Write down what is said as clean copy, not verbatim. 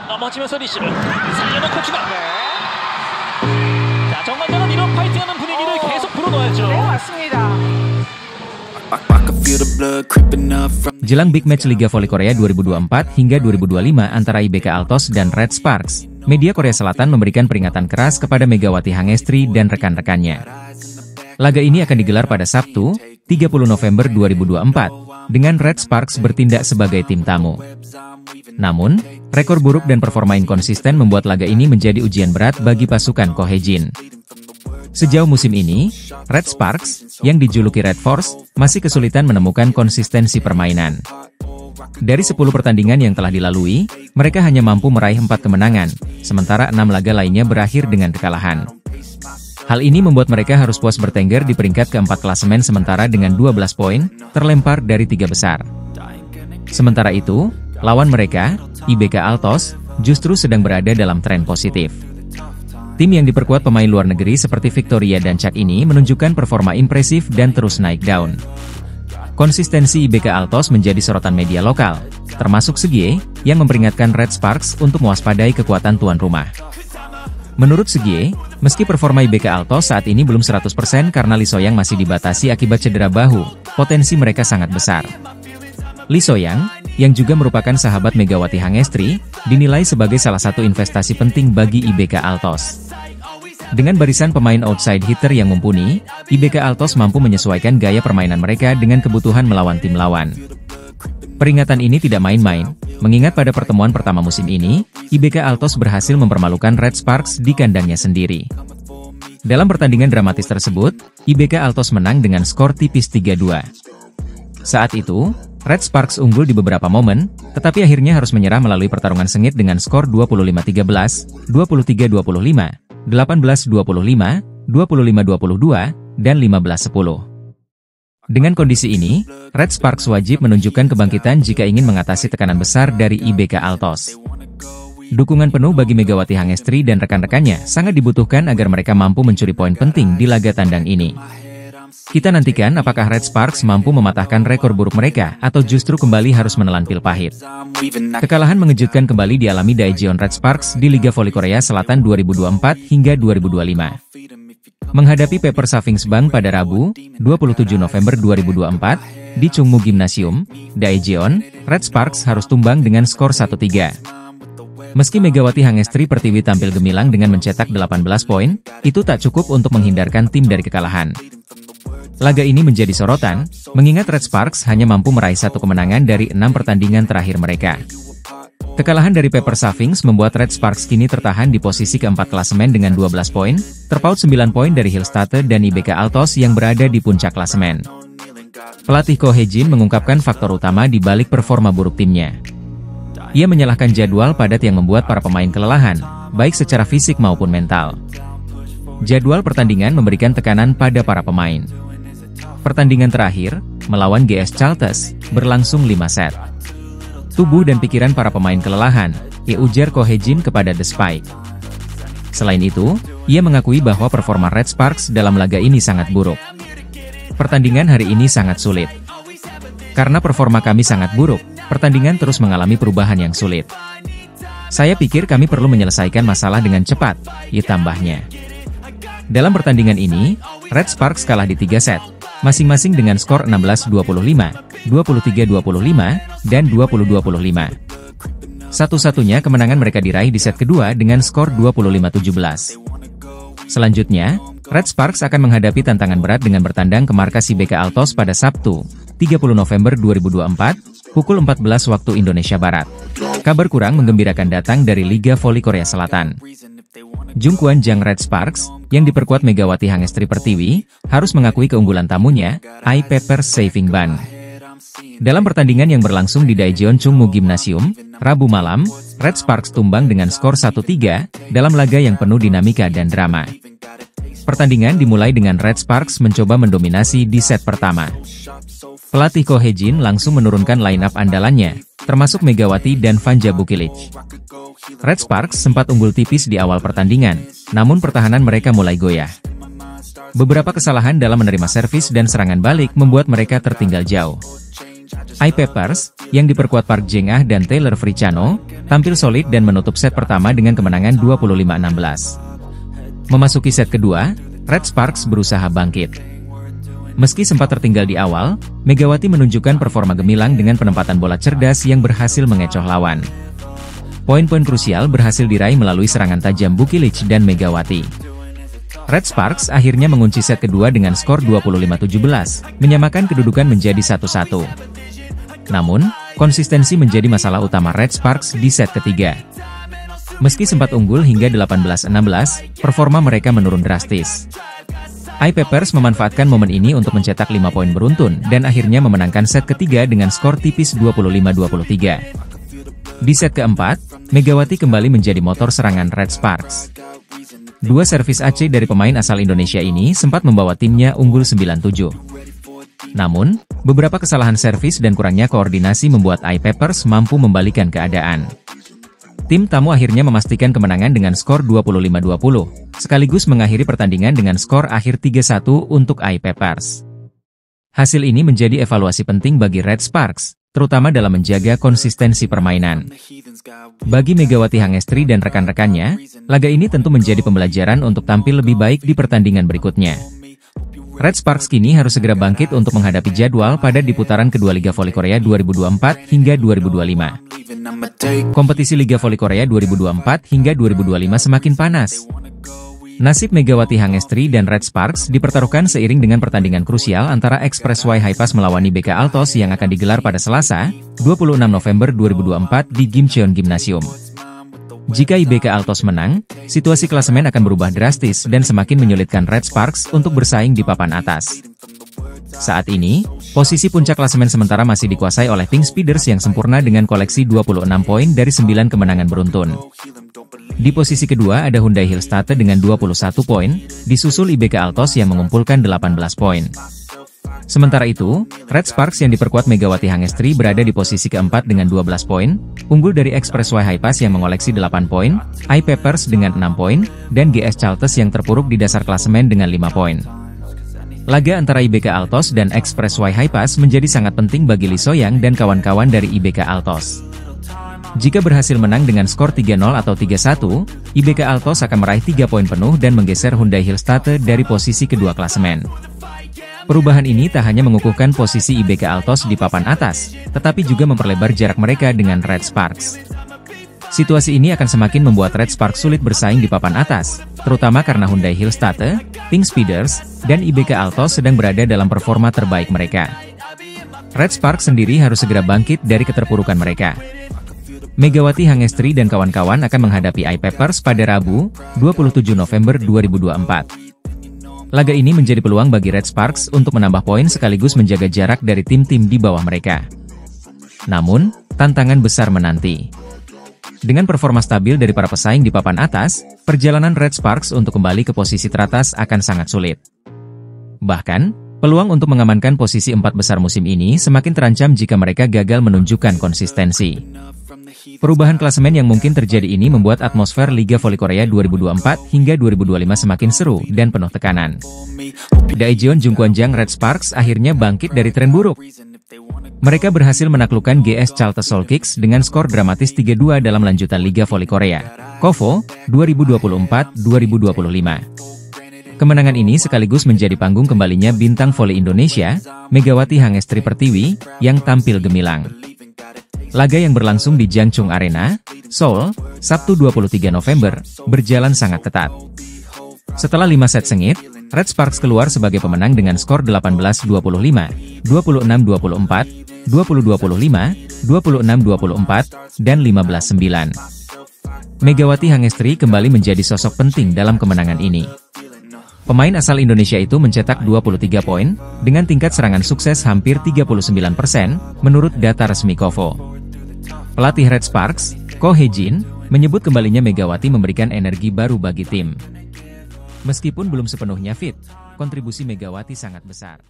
넘어지면서 리시브 살려놓고 중앙. 자, 정관장은 이런 파이팅하는 분위기를 계속 불어넣어야죠. 네, 맞습니다. Jelang Big Match Liga Voli Korea 2024 hingga 2025 antara IBK Altos dan Red Sparks, media Korea Selatan memberikan peringatan keras kepada Megawati Hangestri dan rekan-rekannya. Laga ini akan digelar pada Sabtu, 30 November 2024, dengan Red Sparks bertindak sebagai tim tamu. Namun, rekor buruk dan performa inkonsisten membuat laga ini menjadi ujian berat bagi pasukan Ko Hae-jin. Sejauh musim ini, Red Sparks, yang dijuluki Red Force, masih kesulitan menemukan konsistensi permainan. Dari 10 pertandingan yang telah dilalui, mereka hanya mampu meraih 4 kemenangan, sementara 6 laga lainnya berakhir dengan kekalahan. Hal ini membuat mereka harus puas bertengger di peringkat keempat klasemen sementara dengan 12 poin, terlempar dari 3 besar. Sementara itu, lawan mereka, IBK Altos, justru sedang berada dalam tren positif. Tim yang diperkuat pemain luar negeri seperti Victoria dan Chak ini menunjukkan performa impresif dan terus naik daun. Konsistensi IBK Altos menjadi sorotan media lokal, termasuk Segie, yang memperingatkan Red Sparks untuk mewaspadai kekuatan tuan rumah. Menurut Segie, meski performa IBK Altos saat ini belum 100% karena Lee So-young masih dibatasi akibat cedera bahu, potensi mereka sangat besar. Lee So-young, yang juga merupakan sahabat Megawati Hangestri, dinilai sebagai salah satu investasi penting bagi IBK Altos. Dengan barisan pemain outside hitter yang mumpuni, IBK Altos mampu menyesuaikan gaya permainan mereka dengan kebutuhan melawan tim lawan. Peringatan ini tidak main-main, mengingat pada pertemuan pertama musim ini, IBK Altos berhasil mempermalukan Red Sparks di kandangnya sendiri. Dalam pertandingan dramatis tersebut, IBK Altos menang dengan skor tipis 3-2. Saat itu, Red Sparks unggul di beberapa momen, tetapi akhirnya harus menyerah melalui pertarungan sengit dengan skor 25-13, 23-25, 18-25, 25-22, dan 15-10. Dengan kondisi ini, Red Sparks wajib menunjukkan kebangkitan jika ingin mengatasi tekanan besar dari IBK Altos. Dukungan penuh bagi Megawati Hangestri dan rekan-rekannya sangat dibutuhkan agar mereka mampu mencuri poin penting di laga tandang ini. Kita nantikan apakah Red Sparks mampu mematahkan rekor buruk mereka atau justru kembali harus menelan pil pahit. Kekalahan mengejutkan kembali dialami Daejeon Red Sparks di Liga Voli Korea Selatan 2024 hingga 2025. Menghadapi Pepper Safingsbang pada Rabu, 27 November 2024, di Chungmu Gymnasium, Daejeon Red Sparks harus tumbang dengan skor 1-3. Meski Megawati Hangestri Pertiwi tampil gemilang dengan mencetak 18 poin, itu tak cukup untuk menghindarkan tim dari kekalahan. Laga ini menjadi sorotan, mengingat Red Sparks hanya mampu meraih 1 kemenangan dari 6 pertandingan terakhir mereka. Kekalahan dari Pepper Savings membuat Red Sparks kini tertahan di posisi keempat klasemen dengan 12 poin, terpaut 9 poin dari Hillstatte dan IBK Altos yang berada di puncak klasemen. Pelatih Ko Hae-jin mengungkapkan faktor utama di balik performa buruk timnya. Ia menyalahkan jadwal padat yang membuat para pemain kelelahan, baik secara fisik maupun mental. Jadwal pertandingan memberikan tekanan pada para pemain. Pertandingan terakhir, melawan GS Chalters, berlangsung 5 set. Tubuh dan pikiran para pemain kelelahan, ujar Ko Hae-jin kepada The Spike. Selain itu, ia mengakui bahwa performa Red Sparks dalam laga ini sangat buruk. Pertandingan hari ini sangat sulit. Karena performa kami sangat buruk, pertandingan terus mengalami perubahan yang sulit. Saya pikir kami perlu menyelesaikan masalah dengan cepat, tambahnya. Dalam pertandingan ini, Red Sparks kalah di 3 set, masing-masing dengan skor 16-25, 23-25, dan 20-25. Satu-satunya kemenangan mereka diraih di set kedua dengan skor 25-17. Selanjutnya, Red Sparks akan menghadapi tantangan berat dengan bertandang ke markas IBK Altos pada Sabtu, 30 November 2024, pukul 14 waktu Indonesia Barat. Kabar kurang menggembirakan datang dari Liga Voli Korea Selatan. Jungkwan Jang Red Sparks, yang diperkuat Megawati Hangestri Pertiwi, harus mengakui keunggulan tamunya, Pepper Safingsbang. Dalam pertandingan yang berlangsung di Daejeon Chungmu Gymnasium, Rabu malam, Red Sparks tumbang dengan skor 1-3, dalam laga yang penuh dinamika dan drama. Pertandingan dimulai dengan Red Sparks mencoba mendominasi di set pertama. Pelatih Ko Hae-jin langsung menurunkan line-up andalannya, termasuk Megawati dan Vanja Bukilic. Red Sparks sempat unggul tipis di awal pertandingan, namun pertahanan mereka mulai goyah. Beberapa kesalahan dalam menerima servis dan serangan balik membuat mereka tertinggal jauh. Peppers, yang diperkuat Park Jeng-ah dan Taylor Fricano, tampil solid dan menutup set pertama dengan kemenangan 25-16. Memasuki set kedua, Red Sparks berusaha bangkit. Meski sempat tertinggal di awal, Megawati menunjukkan performa gemilang dengan penempatan bola cerdas yang berhasil mengecoh lawan. Poin-poin krusial berhasil diraih melalui serangan tajam Bukilic dan Megawati. Red Sparks akhirnya mengunci set kedua dengan skor 25-17, menyamakan kedudukan menjadi 1-1. Namun, konsistensi menjadi masalah utama Red Sparks di set ketiga. Meski sempat unggul hingga 18-16, performa mereka menurun drastis. iPappers memanfaatkan momen ini untuk mencetak 5 poin beruntun dan akhirnya memenangkan set ketiga dengan skor tipis 25-23. Di set keempat, Megawati kembali menjadi motor serangan Red Sparks. Dua servis AC dari pemain asal Indonesia ini sempat membawa timnya unggul 9-7. Namun, beberapa kesalahan servis dan kurangnya koordinasi membuat iPappers mampu membalikan keadaan. Tim tamu akhirnya memastikan kemenangan dengan skor 25-20, sekaligus mengakhiri pertandingan dengan skor akhir 3-1 untuk iPappers. Hasil ini menjadi evaluasi penting bagi Red Sparks, terutama dalam menjaga konsistensi permainan. Bagi Megawati Hangestri dan rekan-rekannya, laga ini tentu menjadi pembelajaran untuk tampil lebih baik di pertandingan berikutnya. Red Sparks kini harus segera bangkit untuk menghadapi jadwal pada di putaran kedua Liga Voli Korea 2024 hingga 2025. Kompetisi Liga Voli Korea 2024 hingga 2025 semakin panas. Nasib Megawati Hangestri dan Red Sparks dipertaruhkan seiring dengan pertandingan krusial antara Express Y High Pass melawan IBK Altos yang akan digelar pada Selasa, 26 November 2024 di Gimcheon Gymnasium. Jika IBK Altos menang, situasi klasemen akan berubah drastis dan semakin menyulitkan Red Sparks untuk bersaing di papan atas. Saat ini, posisi puncak klasemen sementara masih dikuasai oleh Pink Speeders yang sempurna dengan koleksi 26 poin dari 9 kemenangan beruntun. Di posisi kedua ada Hyundai Hillstate dengan 21 poin, disusul IBK Altos yang mengumpulkan 18 poin. Sementara itu, Red Sparks yang diperkuat Megawati Hangestri berada di posisi keempat dengan 12 poin, unggul dari Express Y High Pass yang mengoleksi 8 poin, iPappers dengan 6 poin, dan GS Chaltes yang terpuruk di dasar klasemen dengan 5 poin. Laga antara IBK Altos dan Express Y High Pass menjadi sangat penting bagi Lee Soyang dan kawan-kawan dari IBK Altos. Jika berhasil menang dengan skor 3-0 atau 3-1, IBK Altos akan meraih 3 poin penuh dan menggeser Hyundai Hillstate dari posisi kedua klasemen. Perubahan ini tak hanya mengukuhkan posisi IBK Altos di papan atas, tetapi juga memperlebar jarak mereka dengan Red Sparks. Situasi ini akan semakin membuat Red Sparks sulit bersaing di papan atas, terutama karena Hyundai Hillstate, Pink Speeders, dan IBK Altos sedang berada dalam performa terbaik mereka. Red Sparks sendiri harus segera bangkit dari keterpurukan mereka. Megawati Hangestri dan kawan-kawan akan menghadapi iPappers pada Rabu, 27 November 2024. Laga ini menjadi peluang bagi Red Sparks untuk menambah poin sekaligus menjaga jarak dari tim-tim di bawah mereka. Namun, tantangan besar menanti. Dengan performa stabil dari para pesaing di papan atas, perjalanan Red Sparks untuk kembali ke posisi teratas akan sangat sulit. Bahkan, peluang untuk mengamankan posisi 4 besar musim ini semakin terancam jika mereka gagal menunjukkan konsistensi. Perubahan klasemen yang mungkin terjadi ini membuat atmosfer Liga Voli Korea 2024 hingga 2025 semakin seru dan penuh tekanan. Daejeon Jungkwanjang Red Sparks akhirnya bangkit dari tren buruk. Mereka berhasil menaklukkan GS Chaltes Seoul Kicks dengan skor dramatis 3-2 dalam lanjutan Liga Voli Korea, KOVO, 2024-2025. Kemenangan ini sekaligus menjadi panggung kembalinya bintang voli Indonesia, Megawati Hangestri Pertiwi, yang tampil gemilang. Laga yang berlangsung di Jangchung Arena, Seoul, Sabtu 23 November, berjalan sangat ketat. Setelah 5 set sengit, Red Sparks keluar sebagai pemenang dengan skor 18-25, 26-24, 20-25, 26-24, dan 15-9. Megawati Hangestri kembali menjadi sosok penting dalam kemenangan ini. Pemain asal Indonesia itu mencetak 23 poin, dengan tingkat serangan sukses hampir 39% menurut data resmi KOVO. Pelatih Red Sparks, Ko Hye-jin, menyebut kembalinya Megawati memberikan energi baru bagi tim. Meskipun belum sepenuhnya fit, kontribusi Megawati sangat besar.